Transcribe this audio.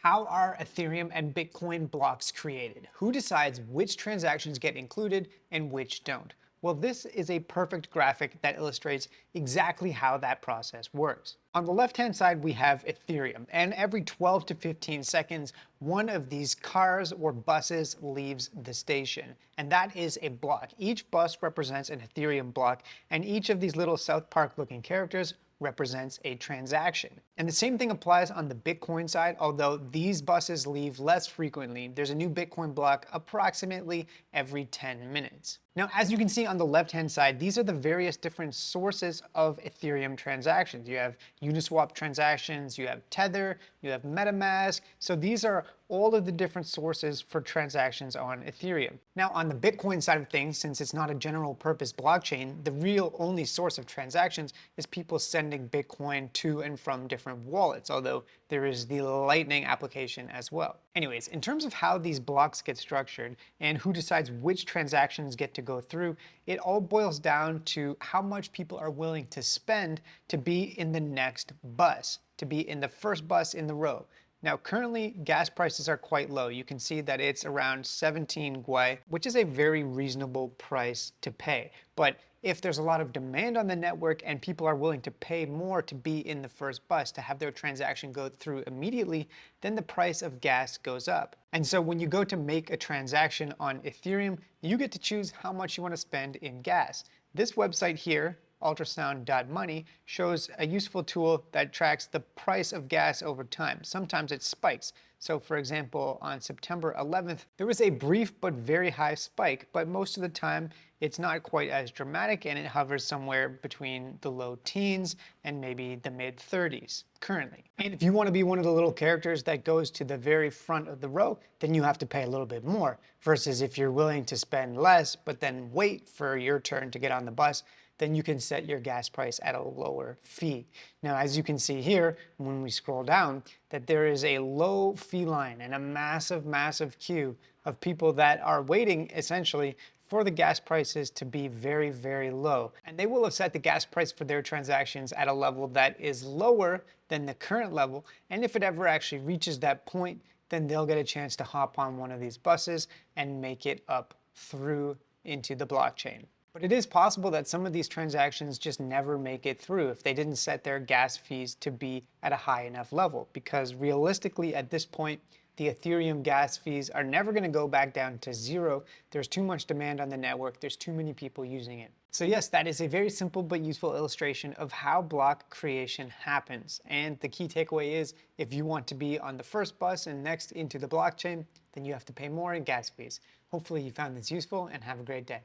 How are Ethereum and Bitcoin blocks created? Who decides which transactions get included and which don't? Well, this is a perfect graphic that illustrates exactly how that process works. On the left-hand side, we have Ethereum, and every 12 to 15 seconds, one of these cars or buses leaves the station, and that is a block. Each bus represents an Ethereum block, and each of these little South Park looking characters represents a transaction. And the same thing applies on the Bitcoin side, although these buses leave less frequently. There's a new Bitcoin block approximately every 10 minutes. Now, as you can see on the left-hand side, these are the various different sources of Ethereum transactions. You have Uniswap transactions, you have Tether, you have MetaMask. So these are all of the different sources for transactions on Ethereum. Now, on the Bitcoin side of things, since it's not a general purpose blockchain, the real only source of transactions is people sending Bitcoin to and from different wallets, although there is the Lightning application as well. Anyways, in terms of how these blocks get structured and who decides which transactions get to go through, it all boils down to how much people are willing to spend to be in the next bus, to be in the first bus in the row. Now, currently, gas prices are quite low. You can see that it's around 17 gwei, which is a very reasonable price to pay. But if there's a lot of demand on the network and people are willing to pay more to be in the first bus, to have their transaction go through immediately, then the price of gas goes up. And so when you go to make a transaction on Ethereum, you get to choose how much you want to spend in gas. This website here, ultrasound.money, shows a useful tool that tracks the price of gas over time. Sometimes it spikes. So for example, on September 11th, there was a brief but very high spike, but most of the time it's not quite as dramatic and it hovers somewhere between the low teens and maybe the mid 30s currently. And if you want to be one of the little characters that goes to the very front of the row, then you have to pay a little bit more, versus if you're willing to spend less but then wait for your turn to get on the bus, then you can set your gas price at a lower fee. Now, as you can see here, when we scroll down, that there is a low fee line and a massive, massive queue of people that are waiting essentially for the gas prices to be very, very low. And they will have set the gas price for their transactions at a level that is lower than the current level. And if it ever actually reaches that point, then they'll get a chance to hop on one of these buses and make it up through into the blockchain. But it is possible that some of these transactions just never make it through if they didn't set their gas fees to be at a high enough level, because realistically at this point, the Ethereum gas fees are never going to go back down to zero. There's too much demand on the network. There's too many people using it. So yes, that is a very simple but useful illustration of how block creation happens. And the key takeaway is, if you want to be on the first bus and next into the blockchain, then you have to pay more in gas fees. Hopefully you found this useful and have a great day.